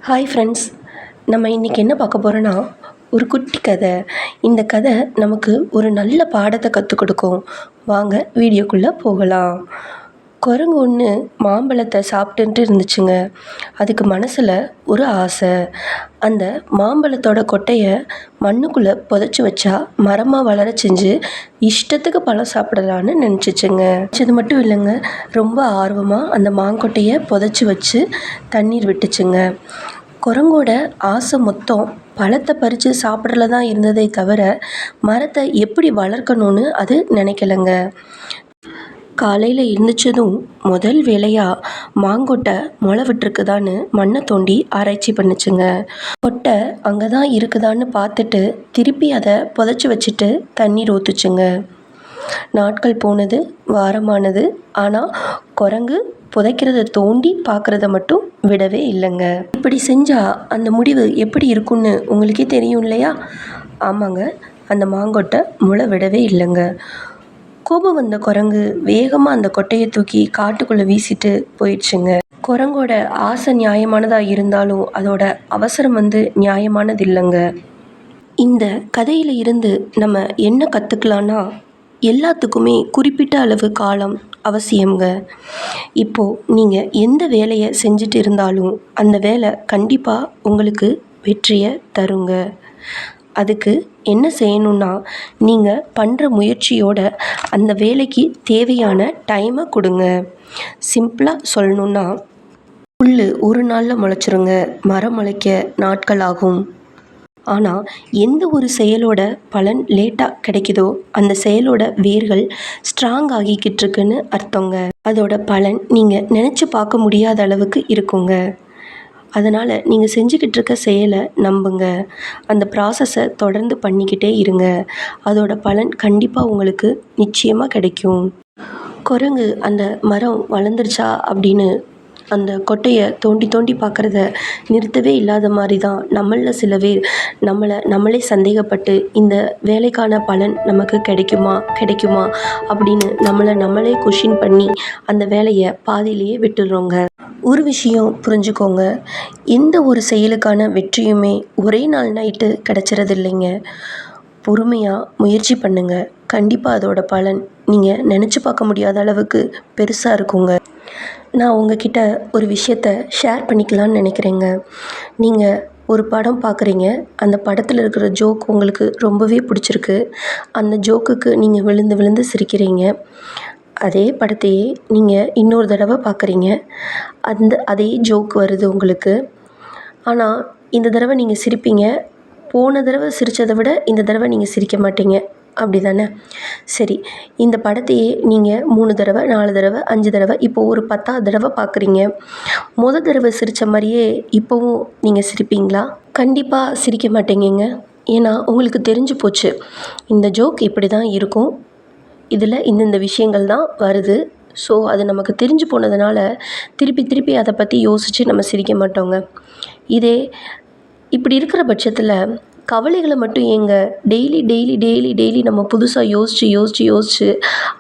Hi friends, நம்ம இன்றைக்கி என்ன பார்க்க போகிறோன்னா ஒரு குட்டி கதை. இந்த கதை நமக்கு ஒரு நல்ல பாடத்தை கற்றுக் கொடுக்கும். வாங்க வீடியோக்குள்ளே போகலாம். குரங்கு ஒன்று மாம்பழத்தை சாப்பிட்டுன்ட்டு இருந்துச்சுங்க. அதுக்கு மனசில் ஒரு ஆசை. அந்த மாம்பழத்தோட கொட்டையை மண்ணுக்குள்ளே புதைச்சி வச்சா மரமாக வளர செஞ்சு இஷ்டத்துக்கு பழம் சாப்பிடலான்னு நினச்சிச்சுங்க. இது மட்டும் இல்லைங்க, ரொம்ப ஆர்வமாக அந்த மாங்கொட்டையை புதைச்சி வச்சு தண்ணீர் விட்டுச்சுங்க. குரங்கோட ஆசை மொத்தம் பழத்தை பறித்து சாப்பிட்றதுல தான் இருந்ததை தவிர மரத்தை எப்படி வளர்க்கணும்னு அது நினைக்கலங்க. காலையில் இருந்துச்சதும் முதல் வேலையாக மாங்கொட்டை முளை விட்டுருக்குதான்னு மண்ணை தோண்டி ஆராய்ச்சி பண்ணுச்சுங்க. கொட்டை அங்கே தான் இருக்குதான்னு பார்த்துட்டு திருப்பி அதை புதைச்சி வச்சுட்டு தண்ணீர் ஊற்றுச்சுங்க. நாட்கள் போனது, வாரமானது. ஆனால் குரங்கு புதைக்கிறத தோண்டி பார்க்குறத மட்டும் விடவே இல்லைங்க. இப்படி செஞ்சால் அந்த முடிவு எப்படி இருக்குன்னு உங்களுக்கே தெரியும் இல்லையா? ஆமாங்க, அந்த மாங்கொட்டை முளை விடவே இல்லைங்க. கோபம் வந்த குரங்கு வேகமாக அந்த கொட்டையை தூக்கி காட்டுக்குள்ளே வீசிட்டு போயிடுச்சுங்க. குரங்கோட ஆசை நியாயமானதாக இருந்தாலும் அதோட அவசரம் நியாயமானது இல்லைங்க. இந்த கதையில் இருந்து நம்ம என்ன கற்றுக்கலான்னா, எல்லாத்துக்குமே குறிப்பிட்ட அளவு காலம் அவசியங்க. இப்போது நீங்கள் எந்த வேலையை செஞ்சுட்டு இருந்தாலும் அந்த வேலை கண்டிப்பாக உங்களுக்கு வெற்றியை தருங்க. அதுக்கு என்ன செய்யணுன்னா, நீங்கள் பண்ணுற முயற்சியோட அந்த வேலைக்கு தேவையான டைமை கொடுங்க. சிம்பிளாக சொல்லணுன்னா, புல் ஒரு நாளில் முளைச்சிருங்க, மரம் முளைக்க நாட்கள் ஆகும். ஆனால் எந்த ஒரு செயலோட பலன் லேட்டாக கிடைக்குதோ அந்த செயலோட வேர்கள் ஸ்ட்ராங் ஆகிக்கிட்டு இருக்குன்னு அர்த்தங்க. அதோட பலன் நீங்கள் நினச்சி பார்க்க முடியாத அளவுக்கு இருக்குங்க. அதனால் நீங்கள் செஞ்சுக்கிட்டு இருக்க செயலை நம்புங்க. அந்த ப்ராசஸை தொடர்ந்து பண்ணிக்கிட்டே இருங்க. அதோட பலன் கண்டிப்பாக உங்களுக்கு நிச்சயமாக கிடைக்கும். குரங்கு அந்த மரம் வளர்ந்துருச்சா அப்படின்னு அந்த கொட்டையை தோண்டி தோண்டி பார்க்குறத நிறுத்தவே இல்லாத மாதிரி தான் நம்மளில் சில பேர் நம்மளே சந்தேகப்பட்டு இந்த வேலைக்கான பலன் நமக்கு கிடைக்குமா அப்படின்னு நம்மளே கொஷின் பண்ணி அந்த வேலையை பாதியிலேயே விட்டுடுறோங்க. ஒரு விஷயம் புரிஞ்சுக்கோங்க, எந்த ஒரு செயலுக்கான வெற்றியுமே ஒரே நாள் நைட்டு கிடச்சிறது இல்லைங்க. பொறுமையாக முயற்சி பண்ணுங்க. கண்டிப்பாக அதோட பலன் நீங்கள் நினச்சி பார்க்க முடியாத அளவுக்கு பெருசாக இருக்குங்க. நான் உங்ககிட்ட ஒரு விஷயத்த ஷேர் பண்ணிக்கலான்னு நினைக்கிறேங்க. நீங்கள் ஒரு படம் பார்க்குறீங்க, அந்த படத்தில் இருக்கிற ஜோக் உங்களுக்கு ரொம்பவே பிடிச்சிருக்கு. அந்த ஜோக்குக்கு நீங்கள் விழுந்து விழுந்து சிரிக்கிறீங்க. அதே படத்தையே நீங்கள் இன்னொரு தடவை பார்க்குறீங்க, அதே ஜோக் வருது உங்களுக்கு. ஆனால் இந்த தடவை நீங்கள் சிரிப்பீங்க. போன தடவை சிரித்ததை விட இந்த தடவை நீங்கள் சிரிக்க மாட்டீங்க, அப்படி தானே? சரி, இந்த படத்தையே நீங்கள் 3 தடவை, 4 தடவை, 5 தடவை, இப்போது ஒரு 10வது தடவை பார்க்குறீங்க. தடவை சிரித்த மாதிரியே இப்போவும் நீங்கள் சிரிப்பீங்களா? கண்டிப்பாக சிரிக்க மாட்டீங்க. ஏன்னா உங்களுக்கு தெரிஞ்சு போச்சு, இந்த ஜோக் இப்படி தான் இருக்கும், இதில் இந்த விஷயங்கள் தான் வருது. ஸோ அது நமக்கு தெரிஞ்சு போனதுனால திருப்பி அதை பற்றி யோசித்து நம்ம சிரிக்க மாட்டோங்க. இதே இப்படி இருக்கிற பட்சத்தில் கவலைகளை மட்டும் ஏங்க டெய்லி நம்ம புதுசாக யோசித்து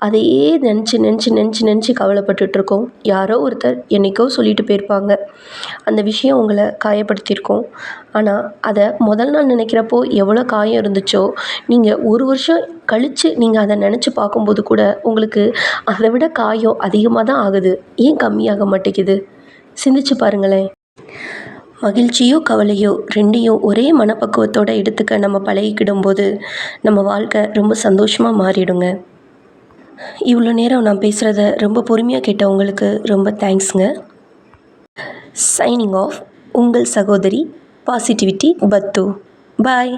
அதையே நினச்சி கவலைப்பட்டுட்ருக்கோம். யாரோ ஒருத்தர் என்றைக்கோ சொல்லிட்டு போயிருப்பாங்க, அந்த விஷயம் உங்களை காயப்படுத்தியிருக்கோம். ஆனால் அதை முதல் நாள் நினைக்கிறப்போ எவ்வளோ காயம் இருந்துச்சோ, நீங்கள் ஒரு வருஷம் கழித்து நீங்கள் அதை நினச்சி பார்க்கும்போது கூட உங்களுக்கு அதை விட காயம் அதிகமாக தான் ஆகுது. ஏன் கம்மியாக மாட்டேங்குது? சிந்திச்சு பாருங்களேன். மகிழ்ச்சியோ கவலையோ ரெண்டையும் ஒரே மனப்பக்குவத்தோடு எடுத்துக்க நம்ம பழகிக்கிடும்போது நம்ம வாழ்க்கை ரொம்ப சந்தோஷமாக மாறிடுங்க. இவ்வளோ நேரம் நான் பேசுகிறத ரொம்ப பொறுமையாக கேட்டவங்களுக்கு ரொம்ப தேங்க்ஸுங்க. சைனிங் ஆஃப், உங்கள் சகோதரி பாசிட்டிவிட்டி பத்து. பாய்.